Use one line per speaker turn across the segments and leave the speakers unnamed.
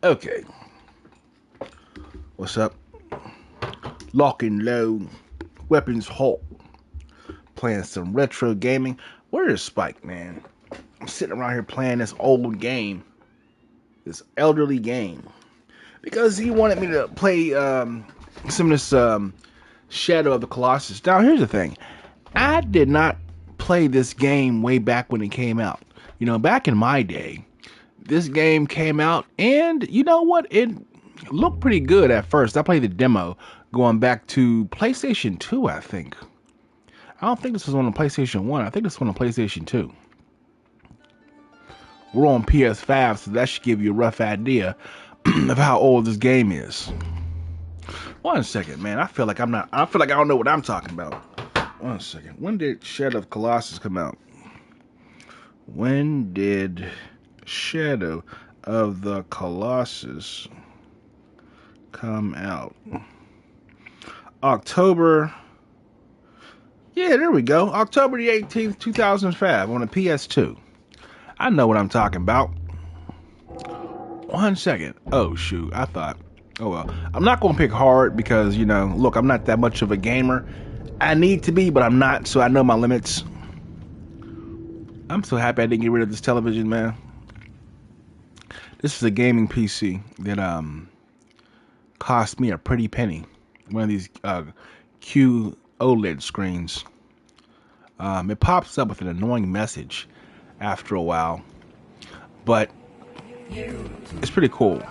Okay, what's up? Lock and load, weapons halt. Playing some retro gaming. Where is Spike, man? I'm sitting around here playing this old game, this elderly game, because he wanted me to play some of this Shadow of the Colossus. Now, here's the thing: I did not play this game way back when it came out. You know, back in my day, this game came out, and you know what? It looked pretty good at first. I played the demo going back to PlayStation 2, I think. I don't think this was on the PlayStation 1. I think this was on the PlayStation 2. We're on PS5, so that should give you a rough idea of how old this game is. One second, man. I feel like I don't know what I'm talking about. One second. When did Shadow of Colossus come out? When did Shadow of the Colossus come out? October. Yeah, there we go. October the 18th, 2005 on the PS2. I know what I'm talking about. One second. Oh, shoot. I thought. Oh, well. I'm not going to pick hard because, you know, look, I'm not that much of a gamer. I need to be, but I'm not, so I know my limits. I'm so happy I didn't get rid of this television, man. This is a gaming PC that cost me a pretty penny. One of these QOLED screens. It pops up with an annoying message after a while, but it's pretty cool.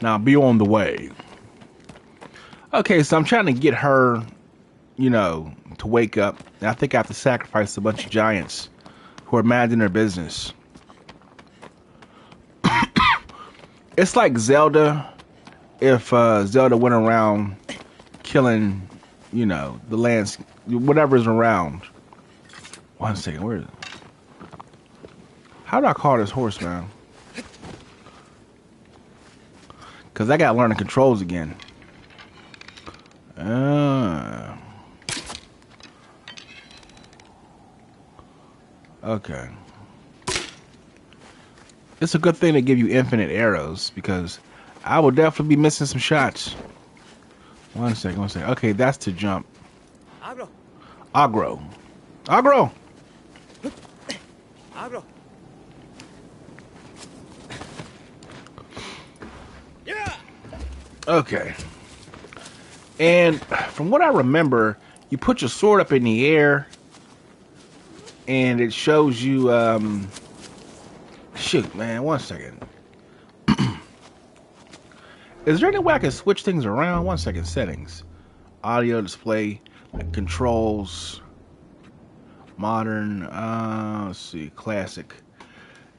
Now be on the way. Okay, so I'm trying to get her, you know, to wake up. And I think I have to sacrifice a bunch of giants who are minding their business. It's like Zelda if Zelda went around killing, you know, the lands, whatever's around. One second, where is it? How do I call this horse, man? Because I got to learn the controls again. Okay. It's a good thing to give you infinite arrows because I will definitely be missing some shots. One second. Okay, that's to jump. Agro. Agro. Yeah. Okay. And from what I remember, you put your sword up in the air and it shows you shoot, man, one second. Is there any way I can switch things around? One second, settings. Audio display, controls, modern, let's see, classic.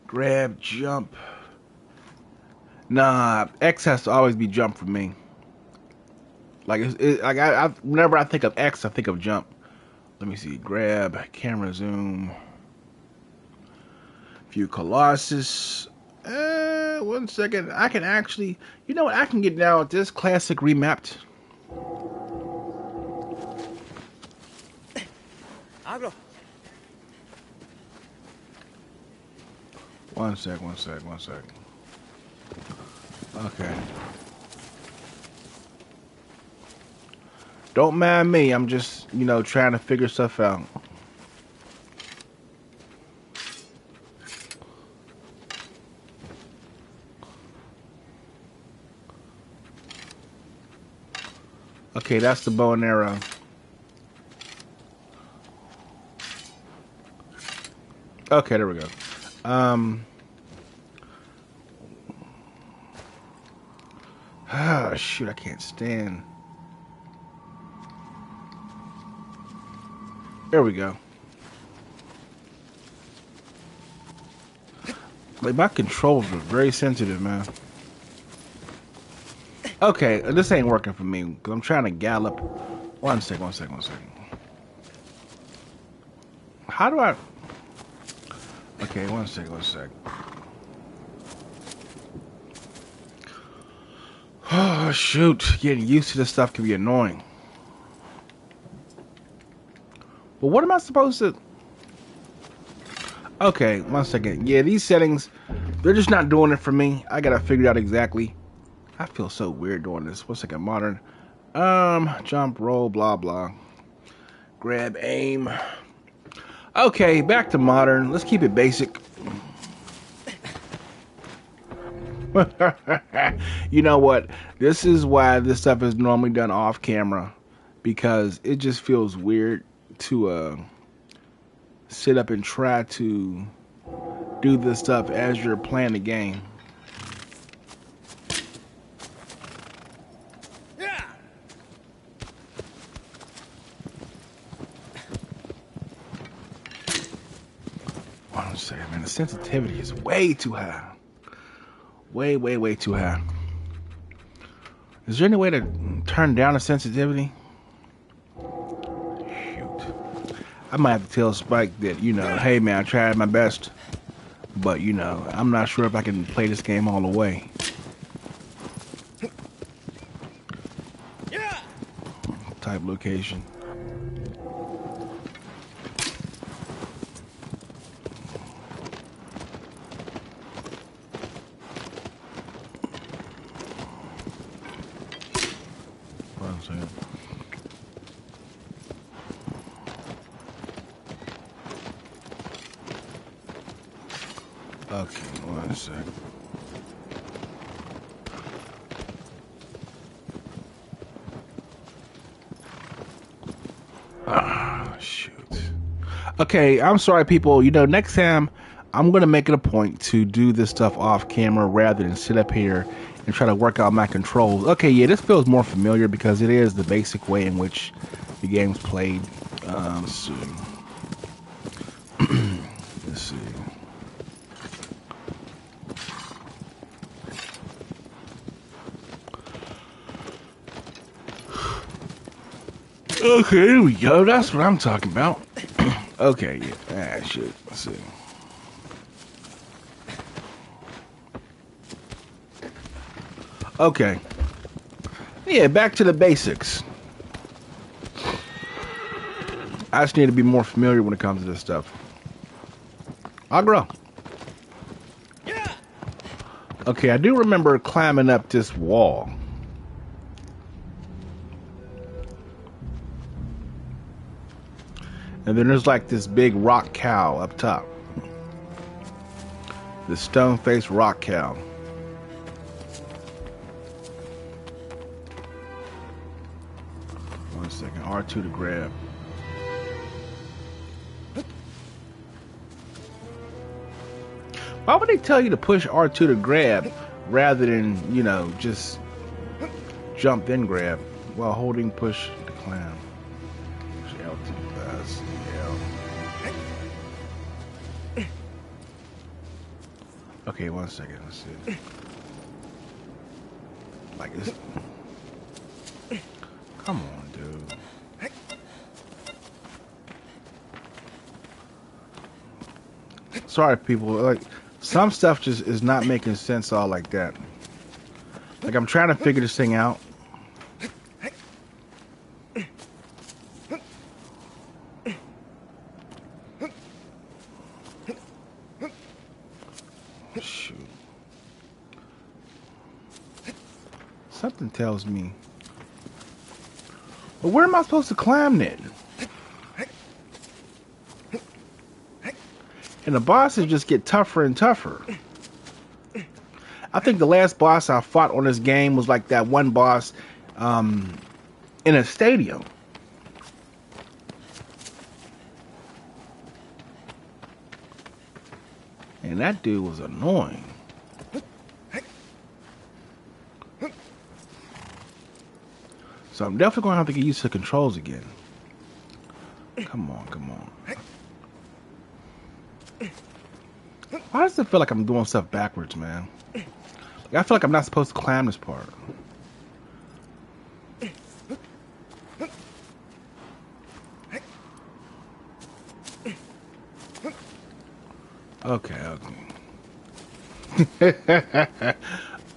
Grab, jump. Nah, X has to always be jump for me. Like, whenever I think of X, I think of jump. Let me see, grab, camera zoom. View Colossus. One second. I can actually, you know what? I can get down with this classic remapped. Agro. One sec. Okay. Don't mind me. I'm just, you know, trying to figure stuff out. Okay, that's the bow and arrow. Okay, there we go. Shoot, I can't stand. There we go. Like, my controls are very sensitive, man. Okay, this ain't working for me because I'm trying to gallop. One second. How do I? Okay, one second. Oh, shoot. Getting used to this stuff can be annoying. But what am I supposed to... Okay, one second. Yeah, these settings They're just not doing it for me. I gotta figure it out exactly. I feel so weird doing this. What's like a modern? Jump, roll, blah, blah. Grab, aim. Okay, back to modern. Let's keep it basic. You know what? This is why this stuff is normally done off camera. Because it just feels weird to sit up and try to do this stuff as you're playing the game. One second, man. The sensitivity is way too high. Way too high. Is there any way to turn down the sensitivity? Shoot. I might have to tell Spike that, you know, hey man, I tried my best. But, you know, I'm not sure if I can play this game all the way. Type location. One second. Okay, one second. Ah, shoot. Okay, I'm sorry, people. You know, next time I'm gonna make it a point to do this stuff off camera rather than sit up here and try to work out my controls. Okay, yeah, this feels more familiar because it is the basic way in which the game's played. Let's see. Let's see. Okay, here we go. That's what I'm talking about. Okay, yeah. Ah, shit. Let's see. Okay. Yeah, back to the basics. I just need to be more familiar when it comes to this stuff. I'll grow. Okay, I do remember climbing up this wall. And then there's like this big rock cow up top. The stone-faced rock cow. One second, R2 to grab. Why would they tell you to push R2 to grab rather than, you know, just jump then grab while holding push to climb? L2 plus L. Okay, one second, let's see. Like this. Come on, dude. Sorry, people. Like, some stuff just is not making sense all like that. Like, I'm trying to figure this thing out. Shoot. Something tells me. But where am I supposed to climb then? And the bosses just get tougher and tougher. I think the last boss I fought on this game was like that one boss in a stadium. And that dude was annoying. So I'm definitely going to have to get used to the controls again. Come on, come on. Why does it feel like I'm doing stuff backwards, man? Like, I feel like I'm not supposed to climb this part. Okay, okay.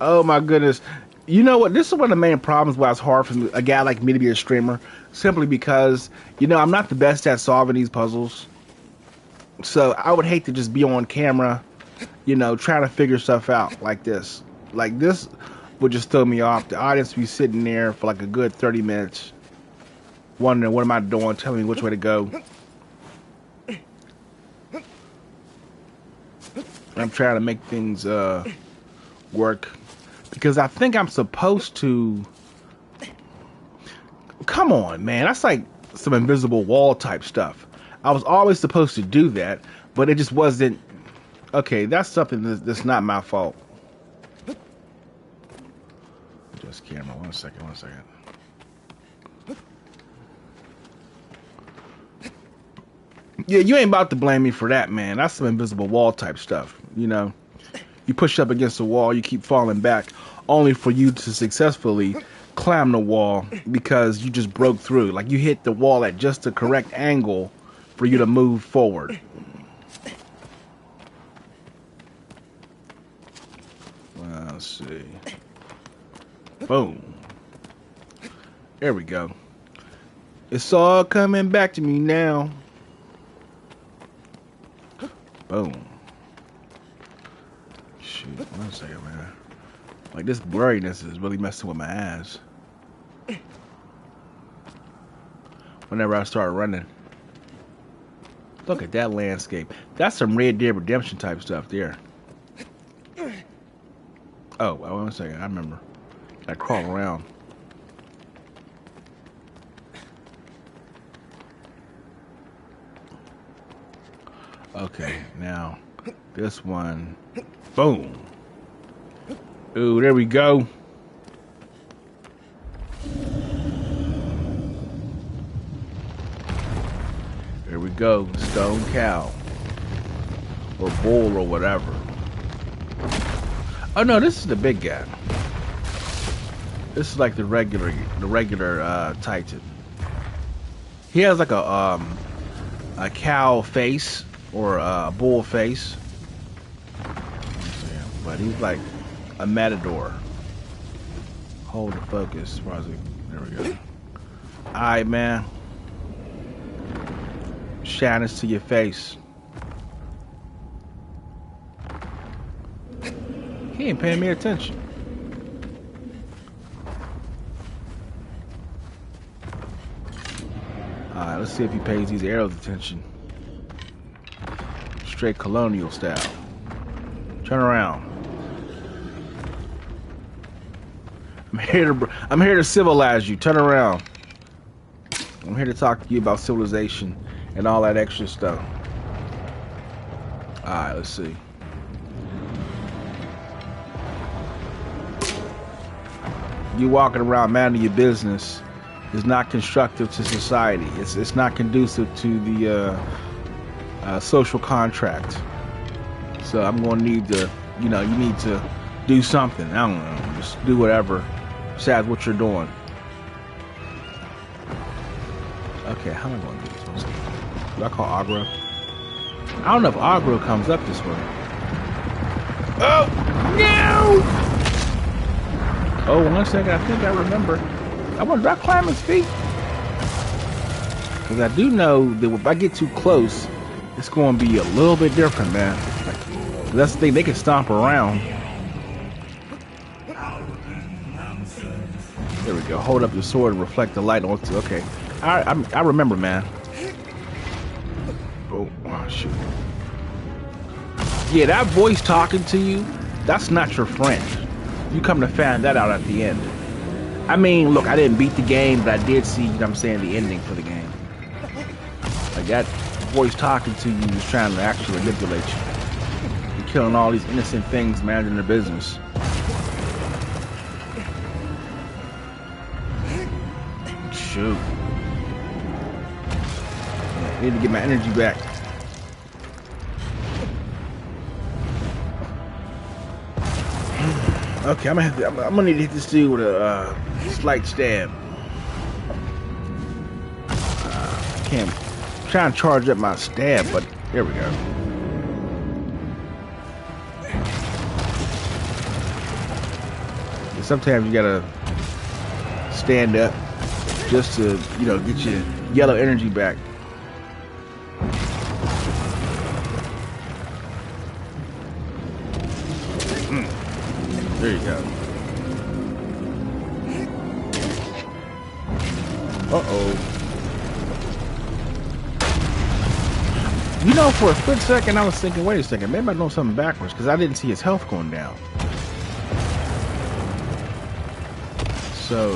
Oh my goodness. You know what? This is one of the main problems why it's hard for a guy like me to be a streamer. Simply because, you know, I'm not the best at solving these puzzles. So I would hate to just be on camera you know, trying to figure stuff out like this. Like this would just throw me off. The audience would be sitting there for like a good 30 minutes wondering what am I doing, telling me which way to go. I'm trying to make things work because I think I'm supposed to. Come on, man. That's like some invisible wall type stuff. I was always supposed to do that, but it just wasn't. Okay, that's something that's not my fault. Just camera. One second. Yeah, you ain't about to blame me for that, man. That's some invisible wall type stuff. You know, you push up against the wall, you keep falling back, only for you to successfully climb the wall because you just broke through. Like you hit the wall at just the correct angle for you to move forward. Let's see. Boom. There we go. It's all coming back to me now. Boom. Shoot, 1 second, man. Like this blurriness is really messing with my eyes. Whenever I start running. Look at that landscape. That's some Red Dead Redemption type stuff there. Oh, 1 second, I remember. I crawl around. Okay, now this one. Boom. Ooh, there we go. There we go. Stone cow. Or bull or whatever. Oh no, this is the big guy. This is like the regular Titan. He has like a cow face or a bull face. Yeah, but he's like a matador. Hold the focus. There we go. Alright, man. Shine this to your face. He ain't paying me attention. Alright, let's see if he pays these arrows attention. Straight colonial style. Turn around. I'm here to civilize you. Turn around. I'm here to talk to you about civilization and all that extra stuff. Alright, let's see. You walking around minding your business is not constructive to society. It's not conducive to the social contract. So I'm gonna need to, you need to do something. I don't know, just do whatever besides what you're doing. Okay, how am I gonna do this? Do I call aggro? I don't know if aggro comes up this way. Oh no! Oh, 1 second, I think I remember. I wonder, do I climb his feet? Because I do know that if I get too close, it's going to be a little bit different, man. That's the thing, they can stomp around. There we go. Hold up your sword and reflect the light onto. Okay. I remember, man. Oh, shoot. Yeah, that voice talking to you, that's not your friend. You come to find that out at the end. I mean, look, I didn't beat the game, but I did see, the ending for the game. Like that voice talking to you is trying to actually manipulate you. You're killing all these innocent things, managing their business. Shoot. I need to get my energy back. Okay, I'm gonna need to hit this dude with a slight stab. I can't. I'm trying to charge up my stab, but there we go. Sometimes you gotta stand up just to, get your yellow energy back. There you go. Uh-oh. You know, for a split second, I was thinking, wait a second, maybe I'm doing something backwards, because I didn't see his health going down. So...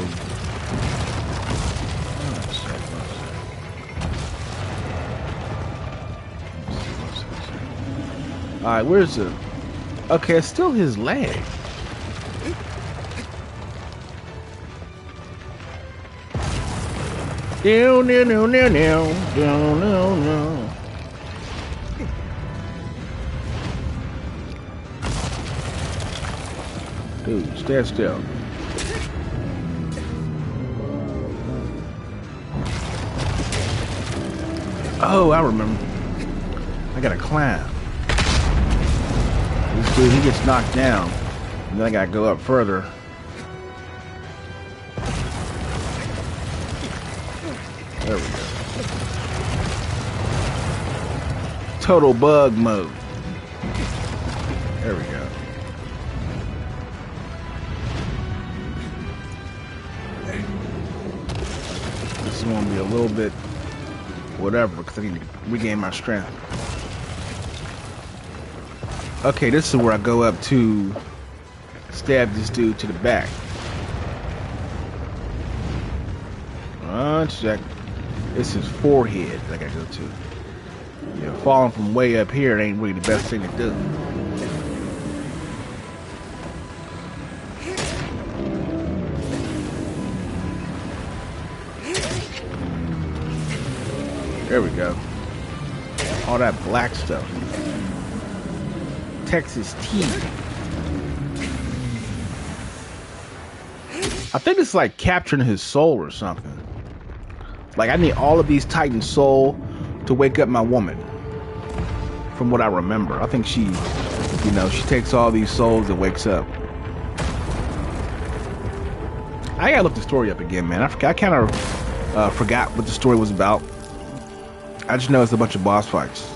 Alright, where's the... Okay, it's still his leg. No, no, no, no, no, no, no, no. Dude, stand still. Oh, I remember. I gotta climb. This dude, he gets knocked down. And then I gotta go up further. There we go. Total bug mode. There we go. This is gonna be a little bit whatever because I need to regain my strength. Okay, this is where I go up to stab this dude to the back. Check. This is forehead that I gotta go to. Yeah, falling from way up here ain't really the best thing to do. There we go. All that black stuff. Texas tea. I think it's like capturing his soul or something. Like I need all of these Titan soul to wake up my woman. From what I remember. I think she, you know, she takes all these souls and wakes up. I gotta look the story up again, man. I kind of forgot what the story was about. I just know it's a bunch of boss fights.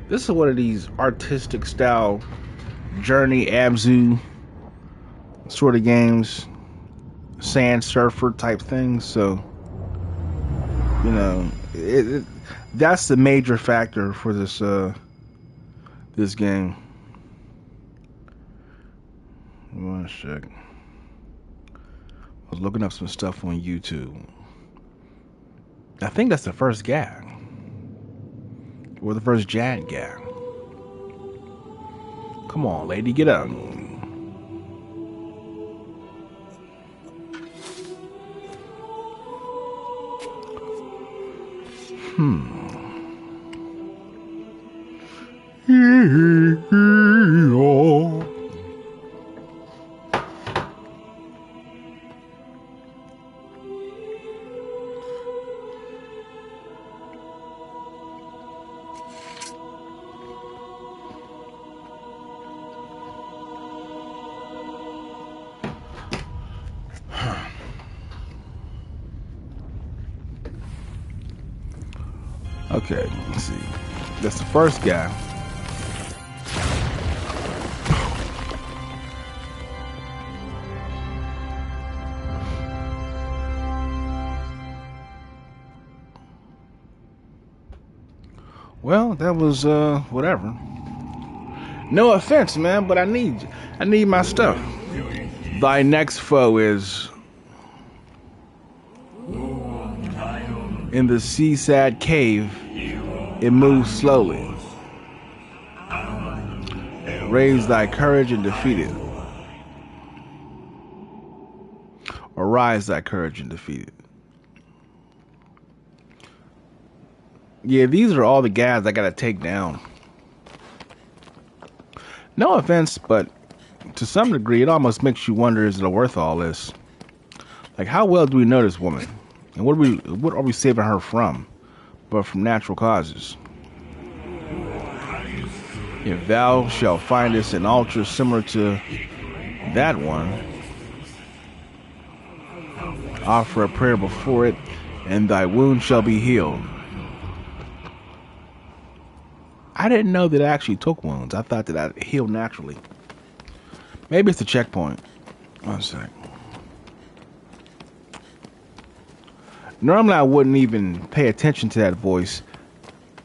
This is one of these artistic style Journey Abzu sort of games, sand surfer type things. So, you know, that's the major factor for this this game. One sec. I was looking up some stuff on YouTube. I think that's the first guy. Or the first giant guy. Come on, lady, get up. Okay, let's see. That's the first guy. Well, that was whatever. No offense, man, but I need my stuff. Thy next foe is in the seaside cave. It moves slowly. Raise thy courage and defeat it. Arise thy courage and defeat it. Yeah, these are all the guys I gotta take down. No offense, but to some degree, it almost makes you wonder, is it worth all this? Like, how well do we know this woman? And what are we saving her from? But from natural causes. If thou shalt findest an altar similar to that one, offer a prayer before it, and thy wound shall be healed. I didn't know that I actually took wounds. I thought that I healed naturally. Maybe it's the checkpoint. One sec. Normally I wouldn't even pay attention to that voice.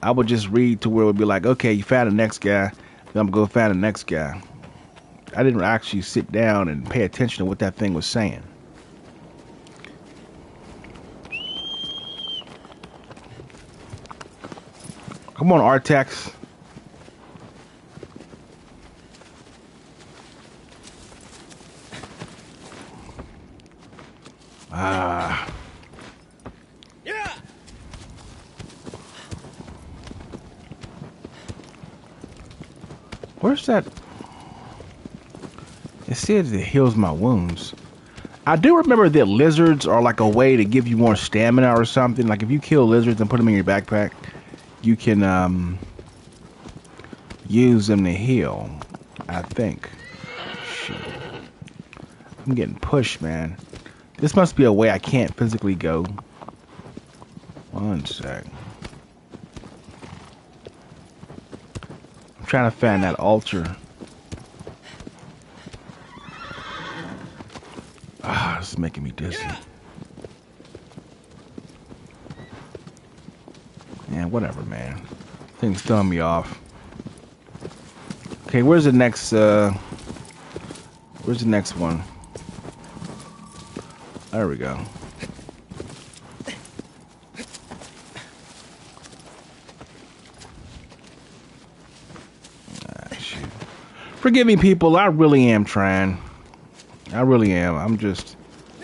I would just read to where it would be like, okay, you found the next guy, then I'm going to go find the next guy. I didn't actually sit down and pay attention to what that thing was saying. Come on, Artax.
Yeah.
Where's that? It says it heals my wounds. I do remember that lizards are like a way to give you more stamina or something. Like if you kill lizards and put them in your backpack, you can use them to heal, I think. Shit. I'm getting pushed, man. This must be a way I can't physically go. One sec. I'm trying to find that altar. Ah, this is making me dizzy. Yeah, whatever, man. Things throwing me off. Okay, where's the next one? There we go. Ah, shoot. Forgive me, people. I really am trying. I really am. I'm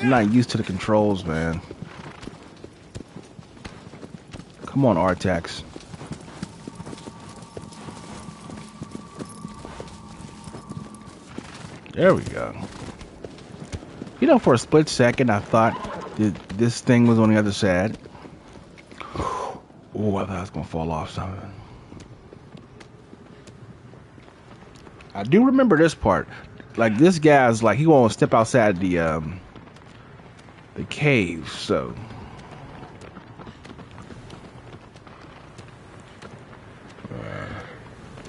not used to the controls, man. Come on, Artax. There we go. You know, for a split second, I thought that this thing was on the other side. Oh, I thought I was going to fall off something. I do remember this part. Like, this guy's like, he won't step outside the cave, so.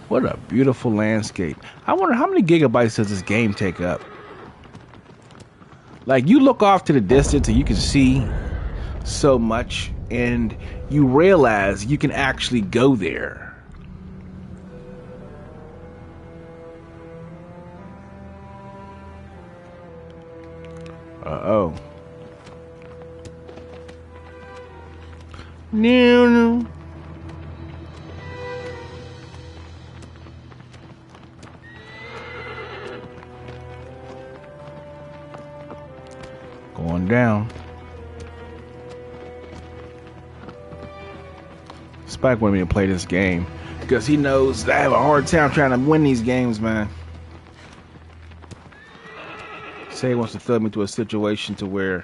What a beautiful landscape. I wonder how many gigabytes does this game take up? Like, you look off to the distance and you can see so much, and you realize you can actually go there. Uh-oh. No. Going down. Spike wanted me to play this game because he knows that I have a hard time trying to win these games, man. Say he wants to throw me to a situation to where,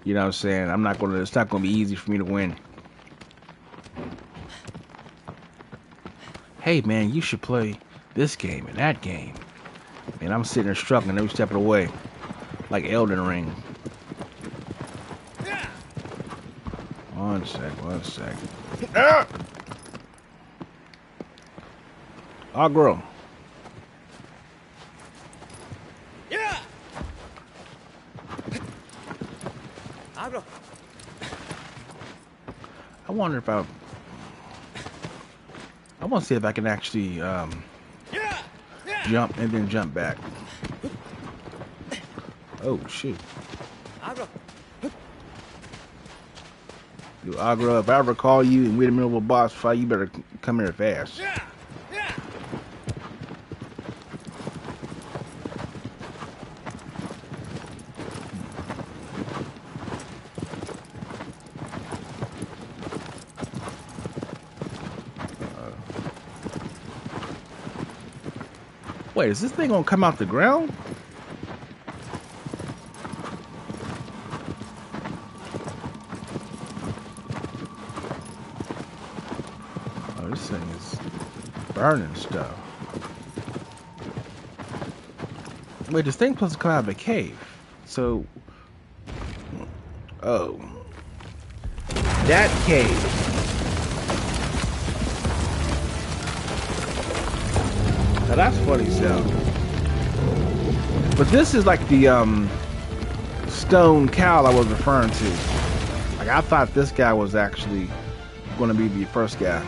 you know what I'm saying, it's not gonna be easy for me to win. Hey man, you should play this game and that game. And I'm sitting there struggling every step of the way. Like Elden Ring. One sec. Ah! Aggro.
Yeah. Aggro.
I wonder if I want to see if I can actually jump and then jump back. Oh shoot.
Aggro.
You aggro, if I ever call you and we're in the middle of a boss fight, you better come here fast.
Yeah. Yeah.
Wait, is this thing gonna come out the ground? Oh, this thing is Burning stuff. Wait, this thing's supposed to come out of a cave. So, oh, that cave. Now that's funny stuff. But this is like the stone cow I was referring to. Like I thought this guy was actually going to be the first guy.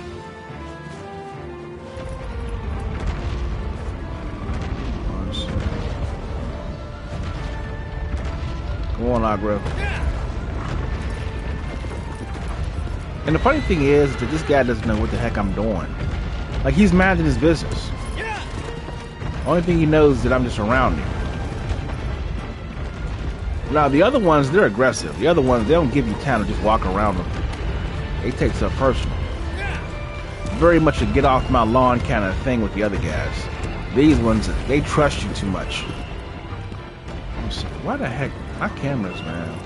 Come on, Agro. And the funny thing is that this guy doesn't know what the heck I'm doing. Like he's minding his business. Only thing he knows is that I'm just around him. Now the other ones, they're aggressive. The other ones, they don't give you time to just walk around them. They take stuff personal. Very much a get off my lawn kind of thing with the other guys. These ones, they trust you too much. Why the heck? My cameras, man.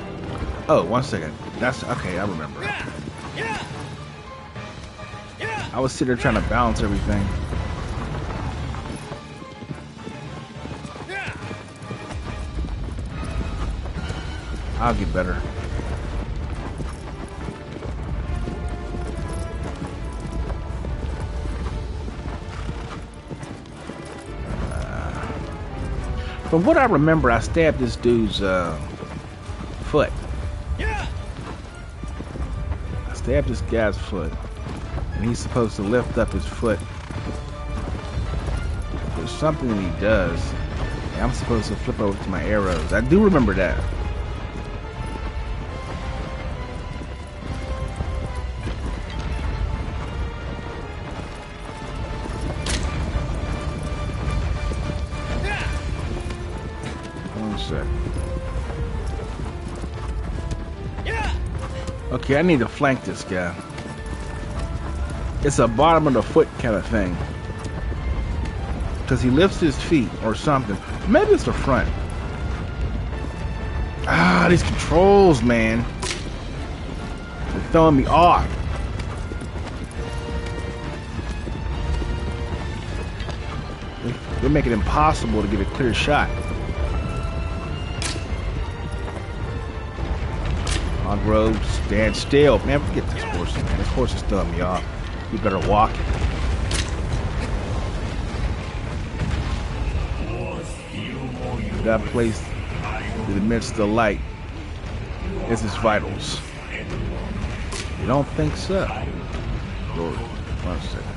Oh, 1 second. That's okay. I remember. I was sitting there trying to balance everything. I'll get better. From what I remember, I stabbed this dude's foot. I stabbed this guy's foot, and he's supposed to lift up his foot. There's something that he does, and I'm supposed to flip over to my arrows. I do remember that. Okay, I need to flank this guy. It's a bottom of the foot kind of thing. Because he lifts his feet or something. Maybe it's the front. Ah, these controls, man. They're throwing me off. They make it impossible to get a clear shot. Agro, stand still. Man, forget this horse, man. This horse is throwing me off. You better walk. That place in the midst of the light is his vitals. You don't think so? Lord, 1 second.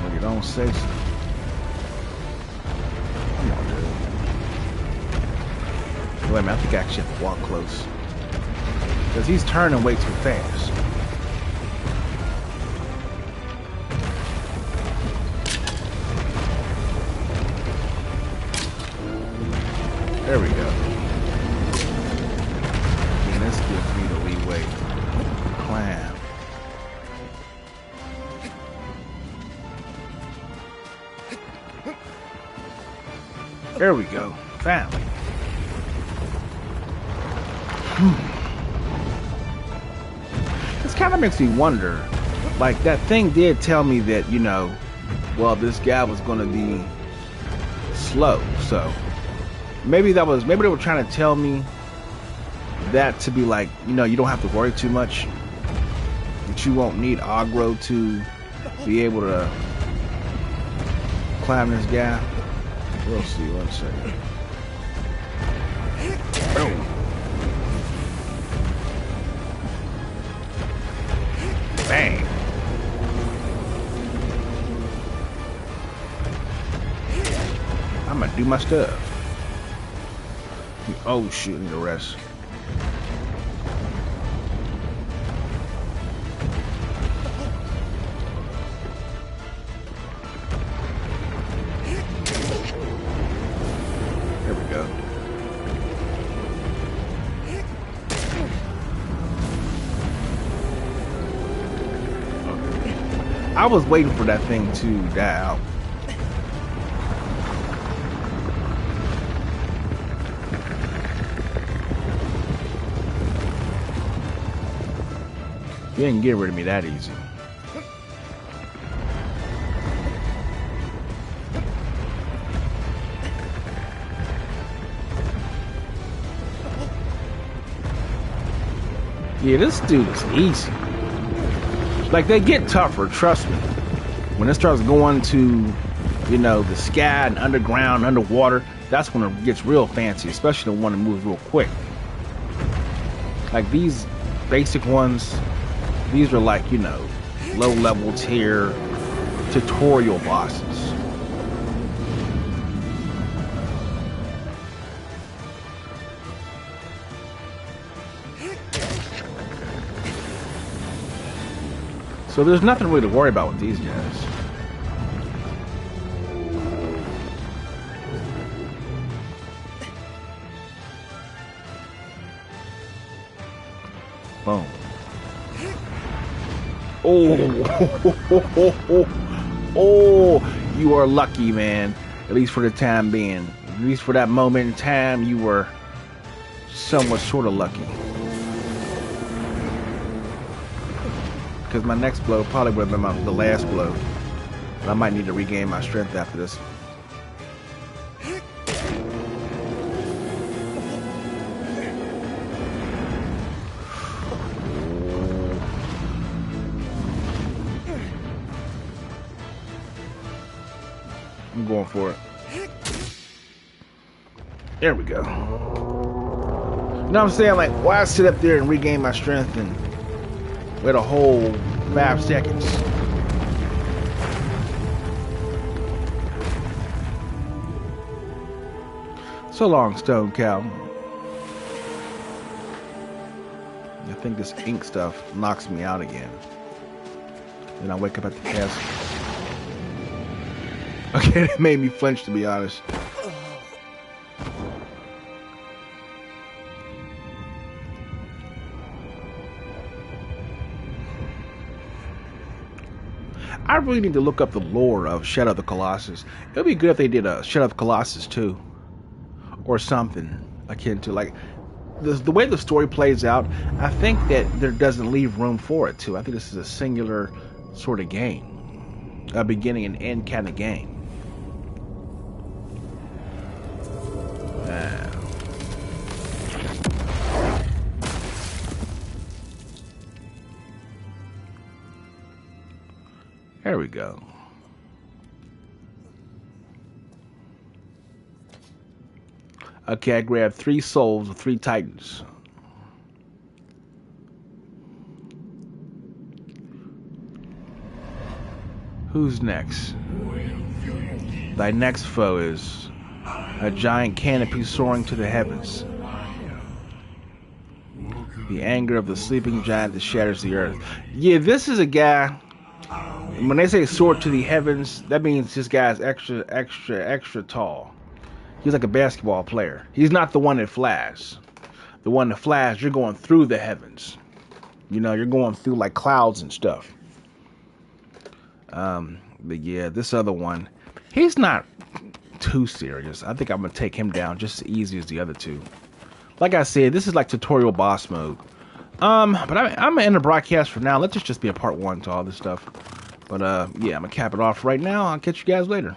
Well, you don't say so. Come on, dude. Wait a minute, I think I actually have to walk close. Because he's turning way too fast. There we go. And this gives me the leeway. Clam. There we go. Finally. This kind of makes me wonder. Like, that thing did tell me that, you know, well, this guy was going to be slow, so maybe they were trying to tell me that to be like, you know, you don't have to worry too much, that you won't need aggro to be able to climb this guy. We'll see. 1 second. Boom. Bang. I'm gonna do my stuff. Oh shoot, I need to rest. There we go. I was waiting for that thing to die out. You ain't get rid of me that easy. Yeah, this dude is easy. Like, they get tougher, trust me. When it starts going to, you know, the sky and underground, underwater, that's when it gets real fancy, especially the one that moves real quick. Like, these basic ones, these are like, you know, low-level tier tutorial bosses. So there's nothing really to worry about with these guys. Boom. Oh, oh, you are lucky, man. At least for the time being. At least for that moment in time, you were somewhat sort of lucky. Because my next blow probably would have been the last blow. I might need to regain my strength after this. I'm going for it. There we go. You know what I'm saying? Like, why sit up there and regain my strength and wait a whole 5 seconds? So long, Stone Cow. I think this ink stuff knocks me out again. Then I wake up at the castle. Okay, that made me flinch, to be honest. I really need to look up the lore of Shadow of the Colossus. It would be good if they did a Shadow of the Colossus 2. Or something akin to, like, the way the story plays out, I think that there doesn't leave room for it to. I think this is a singular sort of game. A beginning and end kind of game. There we go. Okay, I grabbed 3 souls of 3 titans. Who's next? Thy next foe is a giant canopy soaring to the heavens. The anger of the sleeping giant that shatters the earth. Yeah, this is a guy. When they say soar to the heavens, that means this guy's extra tall. He's like a basketball player. He's not the one that flies. The one that flies, you're going through the heavens. You know, you're going through like clouds and stuff. But yeah, this other one, he's not too serious. I think I'm going to take him down just as easy as the other two. Like I said, this is like tutorial boss mode. But I'm going to end the broadcast for now. Let this just be a part 1 to all this stuff. But yeah, I'm going to cap it off right now. I'll catch you guys later.